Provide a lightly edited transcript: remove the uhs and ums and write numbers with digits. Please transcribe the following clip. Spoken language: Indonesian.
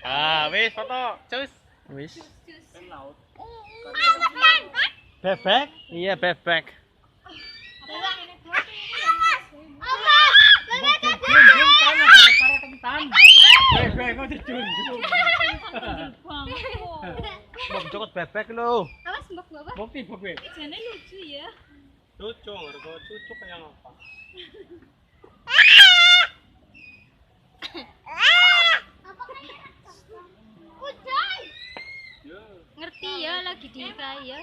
Wis foto. Cus. Wis. Laut. Bebek? Iya, bebek. Mbok cokot bebek lho. Awas mbok bawa. Bukti. Jane lucu ya. Lucu, harga cucu kayak apa? Ngerti ya lagi di kaya.